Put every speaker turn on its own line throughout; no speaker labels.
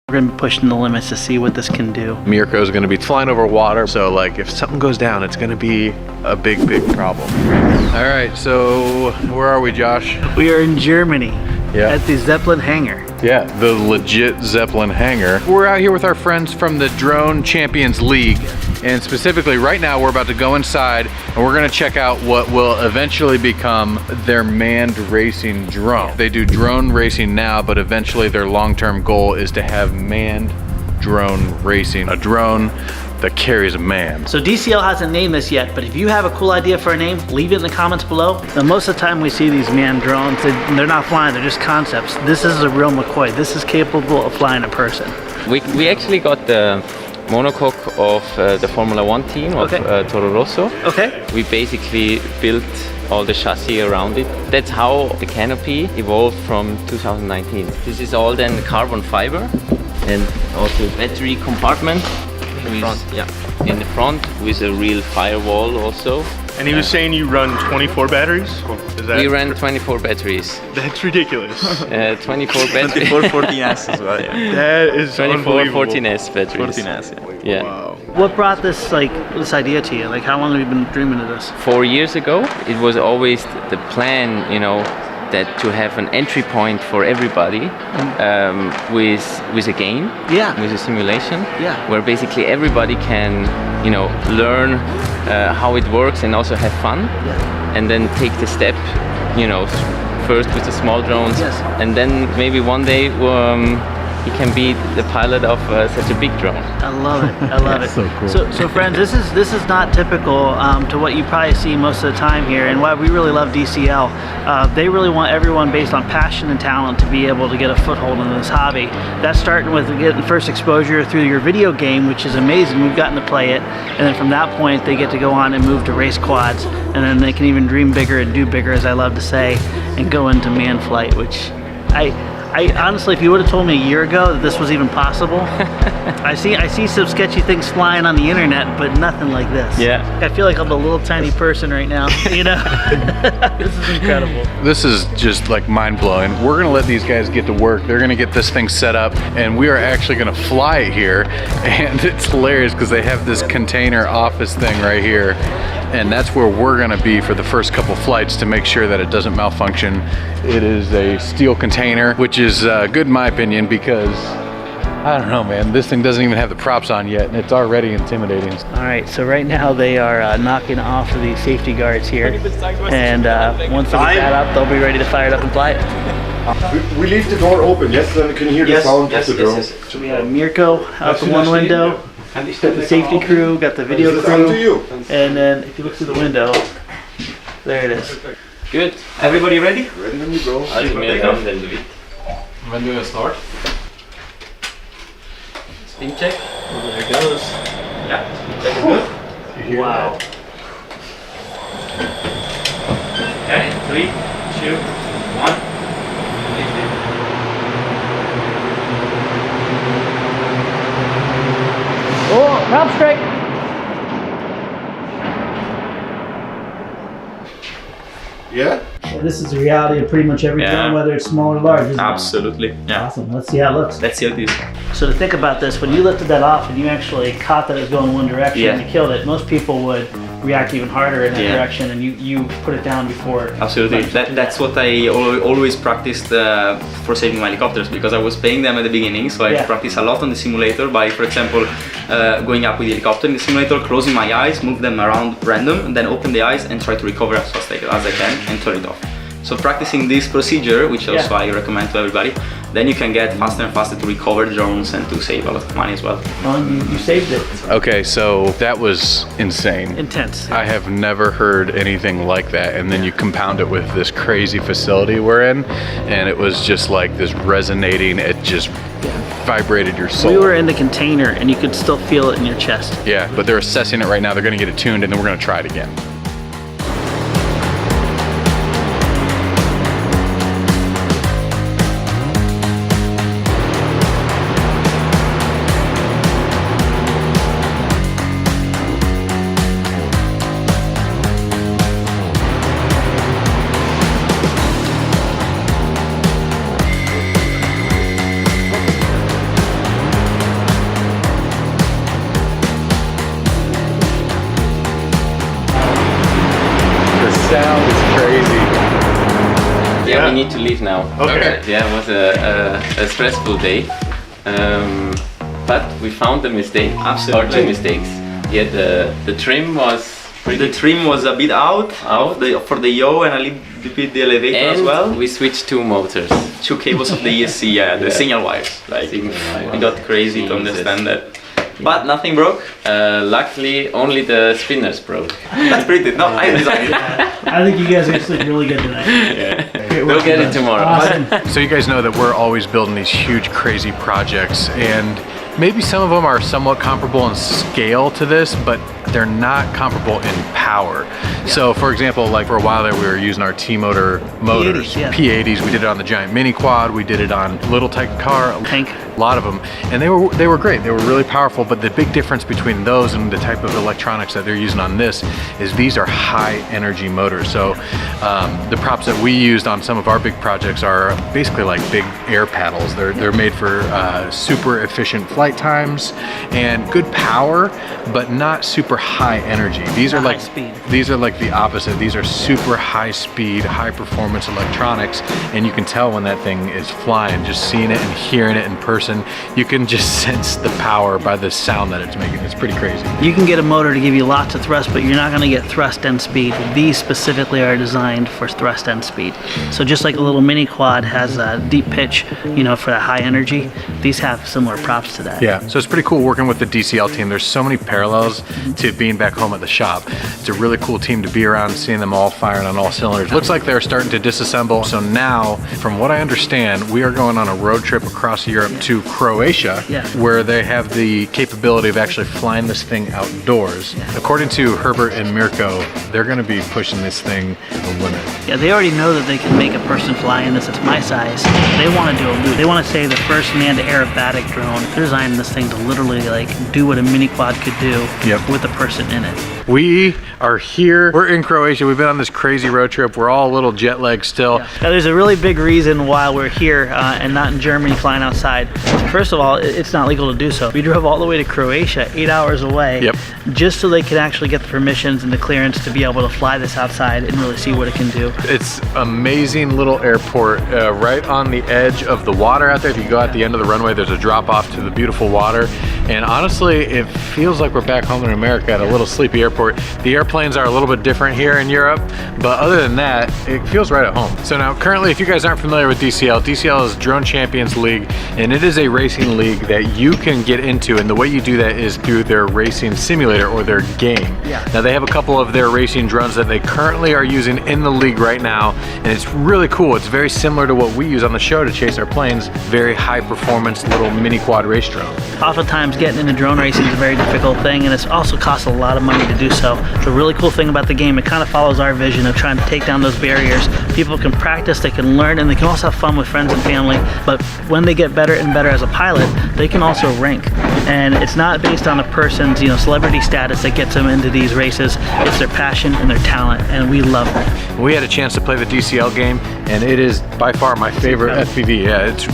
We're gonna be pushing the limits to see what this can do.
Mirko is going to be flying over water, so like if something goes down, it's going to be a big problem. All right, so where are we, Josh?
We are in Germany
Yeah.
at the Zeppelin hangar.
Yeah, the legit Zeppelin hangar. We're out here with our friends from the Drone Champions League, and specifically right now we're about to go inside and we're gonna check out what will eventually become their manned racing drone. They do drone racing now, but eventually their long-term goal is to have manned drone racing, a drone that carries a man.
So DCL hasn't named this yet, but if you have a cool idea for a name, leave it in the comments below. Now, most of the time we see these manned drones, they're not flying, they're just concepts. This is a real McCoy. This is capable of flying a person.
We actually got the monocoque of the Formula One team of Toro Rosso.
Okay.
We basically built all the chassis around it. That's how the canopy evolved from 2019. This is all then carbon fiber and also battery compartment. In the front with a real firewall also.
And he was saying you run 24 batteries? Is that
We ran 24 batteries.
That's ridiculous.
24 batteries.
14S as well, yeah.
That is
24
unbelievable.
14S batteries.
14S,
Yeah.
Wow.
What brought this idea to you? Like, how long have you been dreaming of this?
4 years ago, it was always the plan, you know, that to have an entry point for everybody with a game,
Yeah.
with a simulation,
Yeah.
where basically everybody can, you know, learn how it works and also have fun, and then take the step, you know, first with the small drones,
Yes.
and then maybe one day he can be the pilot of such a big drone.
I love it. I love it.
So cool.
So friends, this is not typical to what you probably see most of the time here, and why we really love DCL. They really want everyone based on passion and talent to be able to get a foothold in this hobby. That's starting with getting first exposure through your video game, which is amazing. We've gotten to play it, and then from that point they get to go on and move to race quads, and then they can even dream bigger and do bigger, as I love to say, and go into man flight, which I honestly, if you would have told me a year ago that this was even possible, I see some sketchy things flying on the internet, but nothing like this.
Yeah.
I feel like I'm a little tiny person right now, you know? This is incredible.
This is just like mind-blowing. We're gonna let these guys get to work. They're gonna get this thing set up, and we are actually gonna fly it here. And it's hilarious because they have this container office thing right here, and that's where we're gonna be for the first couple flights to make sure that it doesn't malfunction. It is a steel container, which is good in my opinion because I don't know, man, this thing doesn't even have the props on yet, and it's already intimidating.
All right, so right now they are knocking off the safety guards here, and once they get that up, they'll be ready to fire it up and fly it.
We leave the door open, yes, then can you hear the sound of the drone?
So we have Mirko out the one window, got the safety crew, got the video
It's up to
crew,
you.
and then if you look through the window, there it is.
Good.
Everybody ready?
Ready when you go.
When do I start?
Spin check.
There it goes.
Yeah.
Wow.
Okay, 3, 2, 1.
Oh, prop strike.
Yeah?
This is the reality of pretty much every drone, whether it's small or large, isn't it?
Absolutely. Yeah.
Awesome. Let's see how it looks.
Let's see how it is.
So to think about this, when you lifted that off and you actually caught that it was going one direction and you killed it, most people would react even harder in that direction, and you put it down before.
Absolutely. That's what I always practiced for saving my helicopters, because I was paying them at the beginning, so I practiced a lot on the simulator by, for example, going up with the helicopter in the simulator, closing my eyes, move them around random, and then open the eyes and try to recover as fast as I can and turn it off. So practicing this procedure, which also I recommend to everybody, then you can get faster and faster to recover drones and to save a lot of money as well.
Well, you saved it.
Okay, so that was insane.
Intense.
I have never heard anything like that, and then you compound it with this crazy facility we're in, and it was just like this resonating, it just vibrated your soul.
We were in the container and you could still feel it in your chest.
Yeah, but they're assessing it right now. They're gonna get it tuned, and then we're gonna try it again.
need to leave now.
Okay.
Yeah, it was a stressful day. But we found a mistake.
Absolutely.
Or two mistakes. Yeah, the trim was
The trim was a bit out for the yaw and a little bit the elevator
and
as well.
we switched two motors.
Two cables of the ESC, yeah, the signal wires. Like, we got crazy to understand that. But nothing broke.
Luckily, only the spinners broke.
That's pretty. No, I designed it.
I think you guys are gonna sleep really good tonight.
We'll get it tomorrow.
Awesome.
So you guys know that we're always building these huge, crazy projects, and maybe some of them are somewhat comparable in scale to this, but they're not comparable in power. So for example, like for a while there, we were using our T-motor motors,
P80s, yeah.
P80s. We did it on the giant mini quad. We did it on little Titan car,
Tank.
a lot of them, and they were great. They were really powerful. But the big difference between those and the type of electronics that they're using on this is these are high energy motors. So the props that we used on some of our big projects are basically like big air paddles. They're made for super efficient flight times and good power, but not super high energy. These are like
High speed.
These are like the opposite. These are super high speed, high performance electronics, and you can tell when that thing is flying. Just seeing it and hearing it in person, you can just sense the power by the sound that it's making. It's pretty crazy.
You can get a motor to give you lots of thrust, but you're not going to get thrust and speed. These specifically are designed for thrust and speed. So just like a little mini quad has a deep pitch, you know, for that high energy, these have similar props to that.
Yeah, so it's pretty cool working with the DCL team. There's so many parallels to being back home at the shop. It's a really cool team to be around, seeing them all firing on all cylinders. Looks like they're starting to disassemble. So now, from what I understand, we are going on a road trip across Europe to Croatia,
Yeah.
where they have the capability of actually flying this thing outdoors. According to Herbert and Mirko, they're going to be pushing this thing the limit.
Yeah, they already know that they can make a person fly in this. It's my size. They want to do a loop. They want to say the first manned aerobatic drone. They're designing this thing to literally like do what a mini quad could do with a person in it.
We are here. We're in Croatia. We've been on this crazy road trip. We're all a little jet lagged still.
Now, there's a really big reason why we're here and not in Germany flying outside. First of all, it's not legal to do so. We drove all the way to Croatia, 8 hours away, just so they could actually get the permissions and the clearance to be able to fly this outside and really see what it can do.
It's amazing little airport right on the edge of the water out there. If you go at the end of the runway, there's a drop off to the beautiful water. And honestly, it feels like we're back home in America at a little sleepy airport. The airplanes are a little bit different here in Europe, but other than that, it feels right at home. So now currently, if you guys aren't familiar with DCL, DCL is Drone Champions League, and it is a racing league that you can get into, and the way you do that is through their racing simulator or their game. Now they have a couple of their racing drones that they currently are using in the league right now, and it's really cool. It's very similar to what we use on the show to chase our planes, very high performance little mini quad race drone.
Oftentimes getting into drone racing is a very difficult thing, and it also costs a lot of money to do so. The really cool thing about the game, it kind of follows our vision of trying to take down those barriers. People can practice, they can learn, and they can also have fun with friends and family. But when they get better and better as a pilot, they can also rank. And it's not based on a person's, you know, celebrity status that gets them into these races. It's their passion and their talent, and we love that.
We had a chance to play the DCL game, and it is by far my favorite FPV. Yeah, it's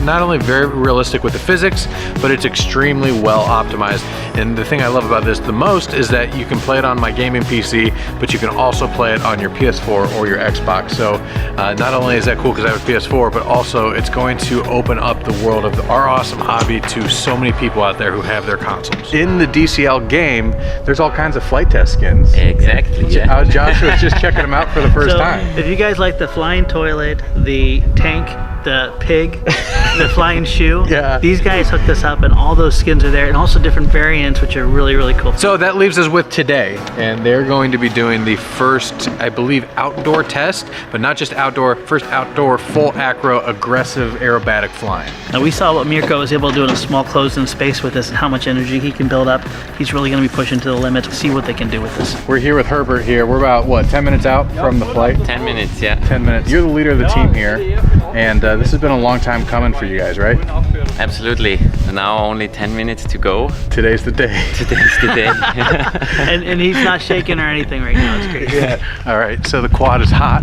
not only very realistic with the physics, but it's extremely well optimized. And the thing I love about this the most is that you can play it on my gaming PC, but you can also play it on your PS4 or your Xbox. So not only is that cool because I have a PS4, but also it's going to open up the world of our awesome hobby to so many people out there who have their consoles. In the DCL game, there's all kinds of flight test skins.
Exactly, yeah.
Josh was just checking them out for the first time.
If you guys like the flying toilet, the tank, the pig, the flying shoe, these guys hooked us up and all those skins are there, and also different variants which are really, really cool.
So that leaves us with today, and they're going to be doing the first, I believe, outdoor test, but not just outdoor, first outdoor full acro aggressive aerobatic flying.
Now we saw what Mirko was able to do in a small closed-in space with this and how much energy he can build up. He's really going to be pushing to the limits to see what they can do with this.
We're here with Herbert here. We're about, what, 10 minutes out from the flight?
10 minutes, yeah.
10 minutes. You're the leader of the team here, and this has been a long time coming for you guys, right?
Absolutely. Now only 10 minutes to go.
Today's the day.
Today's the day.
and he's not shaking or anything right now. It's great.
All right, so the quad is hot.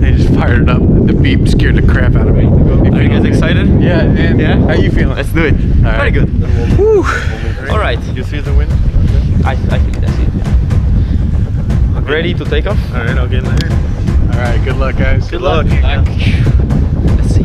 They just fired it up. The beep scared the crap out of me.
Are you guys excited?
Yeah, and how you feeling?
Let's do it.
All right.
Very good.
Whew.
All right.
You see the wind?
I think that's it. Ready to take off?
All right, I'll get in there.
All right, good luck, guys.
Good luck.
Let's see.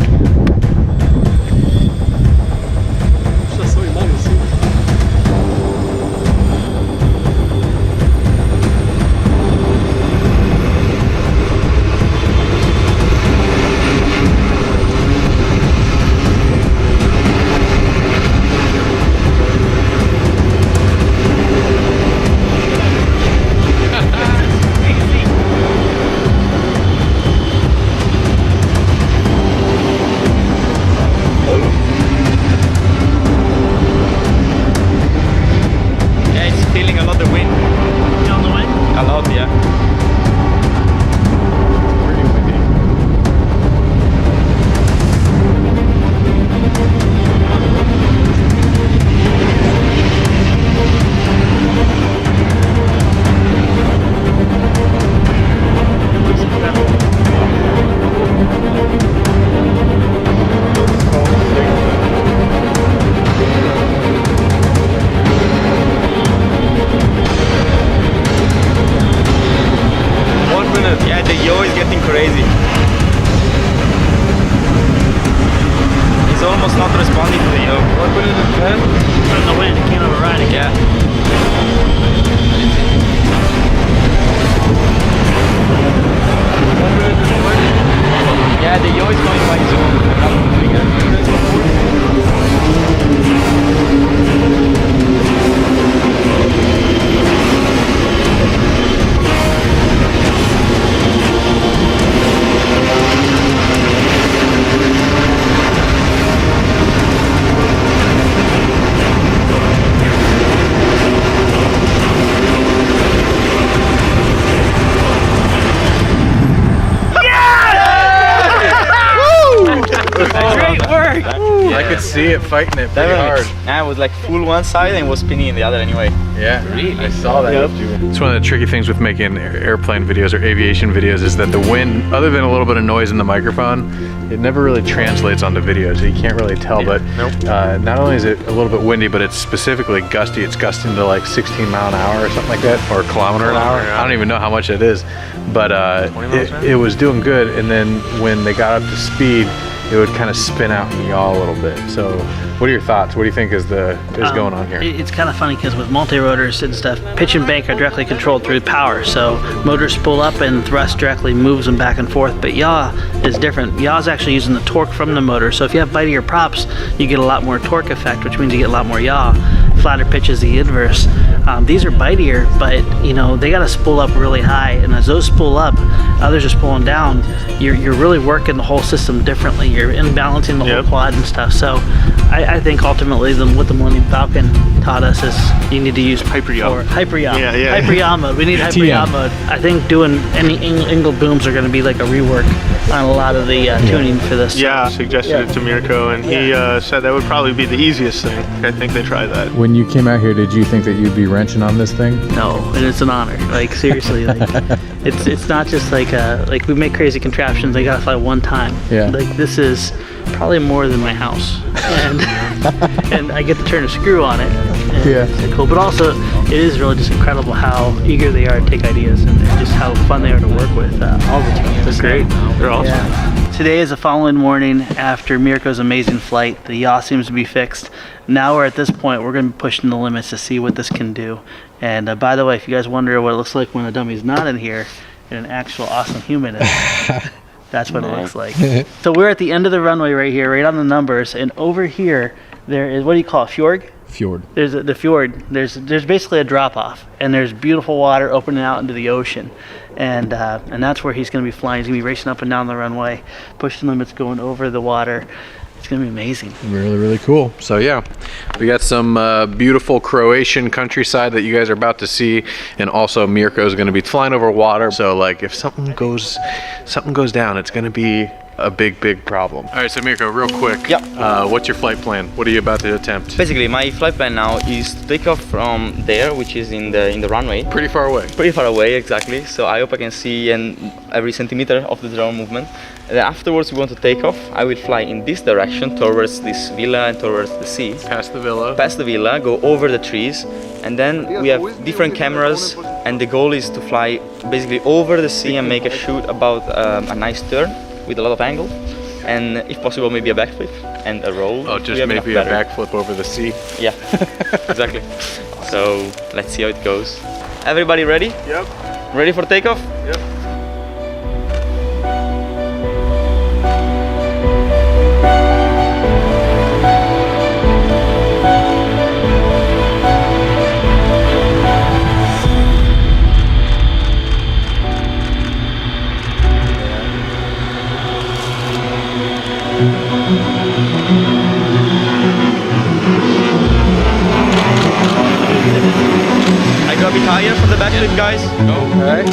Yeah, it's feeling a lot of wind.
You on the way?
A lot, yeah.
Pretty windy.
Yeah, the yaw is getting crazy. It's almost not responding to the yaw.
On the wind, you can't override it.
Yeah. Yeah, the yaw is going by its own. I'm not doing it.
Great work!
I could see it fighting it pretty hard.
I was like full one side and was spinning in the other anyway.
Yeah, I saw that. It's one of the tricky things with making airplane videos or aviation videos is that the wind, other than a little bit of noise in the microphone, it never really translates onto video, so you can't really tell. But not only is it a little bit windy, but it's specifically gusty. It's gusting to like 16 mile an hour or something like that, or a kilometer an hour. I don't even know how much it is, but it was doing good. And then when they got up to speed, it would kind of spin out and yaw a little bit. So what are your thoughts? What do you think is going on here?
It's kind of funny because with multi-rotors and stuff, pitch and bank are directly controlled through power. So motors spool up and thrust directly moves them back and forth. But yaw is different. Yaw is actually using the torque from the motor. So if you have bitier props, you get a lot more torque effect, which means you get a lot more yaw. Flatter pitch is the inverse. These are bitier, but you know they got to spool up really high, and as those spool up, others are spooling down. You're really working the whole system differently. You're imbalancing the whole quad and stuff. So I think ultimately what the Millennium Falcon taught us is you need to use
Hyper yaw.
Hyper yaw.
Yeah.
Hyper yaw mode. We need hyper yaw mode. I think doing any angle booms are going to be like a rework on a lot of the tuning for this.
Yeah, suggested it to Mirko, and he said that would probably be the easiest thing. I think they tried that.
When you came out here, did you think that you'd be wrenching on this thing?
No, and it's an honor. Like seriously, like it's not just like we make crazy contraptions. They gotta fly one time.
Yeah.
Like this is probably more than my house, and and I get to turn a screw on it. And it's cool. But also, it is really just incredible how eager they are to take ideas and just how fun they are to work with. All the teams.
They're great. They're awesome.
Yeah. Today is the following morning after Mirko's amazing flight. The yaw seems to be fixed. Now we're at this point, we're going to be pushing the limits to see what this can do. And by the way, if you guys wonder what it looks like when the dummy's not in here and an actual awesome human is, that's what it looks like. So we're at the end of the runway right here, right on the numbers. And over here, there is, what do you call it, fjord?
Fjord.
There's the fjord. There's basically a drop off, and there's beautiful water opening out into the ocean, and that's where he's going to be flying. He's going to be racing up and down the runway, pushing limits, going over the water. It's going to be amazing.
Really, really cool. So yeah, we got some beautiful Croatian countryside that you guys are about to see, and also Mirko is going to be flying over water. So like, if something goes down, it's going to be a big problem. All right, so Mirko, real quick.
Yeah.
What's your flight plan? What are you about to attempt?
Basically, my flight plan now is to take off from there, which is in the runway.
Pretty far away.
Pretty far away, exactly. So I hope I can see every centimeter of the drone movement. And then afterwards, we want to take off. I will fly in this direction towards this villa and towards the sea.
Past the villa.
Past the villa, go over the trees, and then we have different cameras
and the goal is to fly basically over the sea and make a shoot about a nice turn with a lot of angle, and if possible maybe a backflip and a roll.
Oh, just maybe a backflip over the sea.
Yeah, exactly. So let's see how it goes. Everybody ready?
Yep.
Ready for takeoff?
Yep.
I go a bit higher for the backflip, guys.
Okay.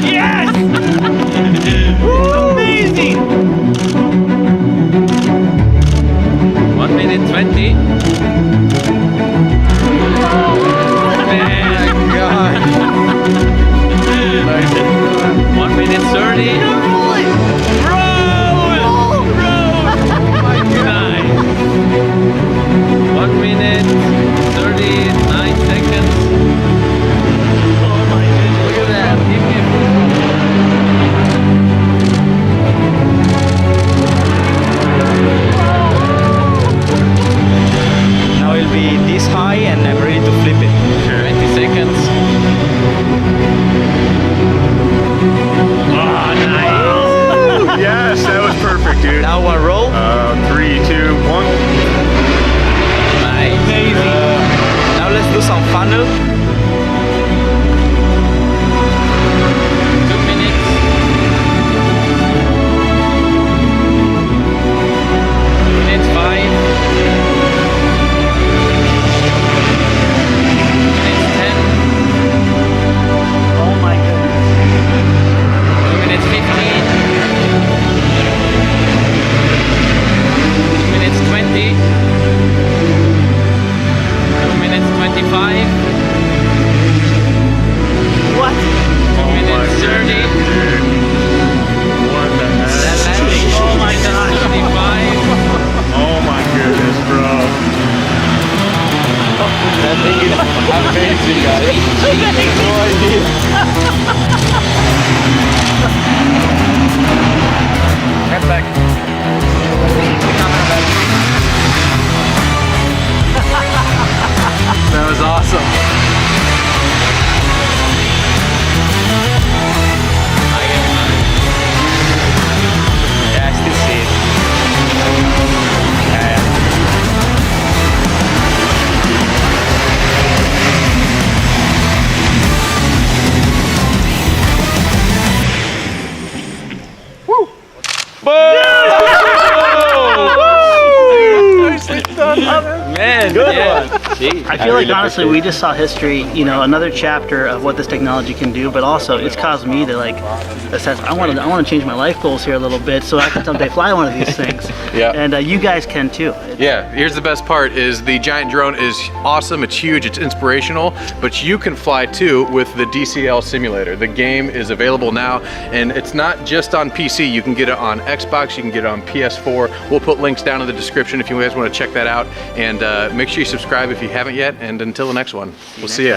Yes! Amazing!
1 minute 20. Man,
God.
1 minute 30. Nice. 1 minute 39 seconds.
Oh my goodness.
Look at that. Give me a
Now it'll be this high and I'm ready to flip it.
20 seconds.
Oh, nice.
Yes, that was perfect, dude.
Now one roll.
3, 2, 1.
Nice.
Now let's do some funnel.
2 minutes. 2 minutes 5. 2 minutes 10.
Oh my goodness.
2 minutes 15. 2 minutes 20. 2 minutes 25.
What?
2 minutes 30.
What the heck?
That landing.
Oh my God.
35.
Oh my goodness, bro.
That thing is amazing, guys. No idea.
Get back.
That was awesome.
Yeah, I still see it. Yeah.
Man,
Good
yeah. Gee,
I feel like
really
honestly we just saw history, you know, another chapter of what this technology can do, but also it's caused me to like assess, I want to change my life goals here a little bit so I can someday fly one of these things.
Yeah.
And you guys can too.
Yeah, here's the best part is the giant drone is awesome, it's huge, it's inspirational, but you can fly too with the DCL simulator. The game is available now, and it's not just on PC. You can get it on Xbox, you can get it on PS4. We'll put links down in the description if you guys want to check that out, and make sure you subscribe if you haven't yet, and until the next one, we'll see ya.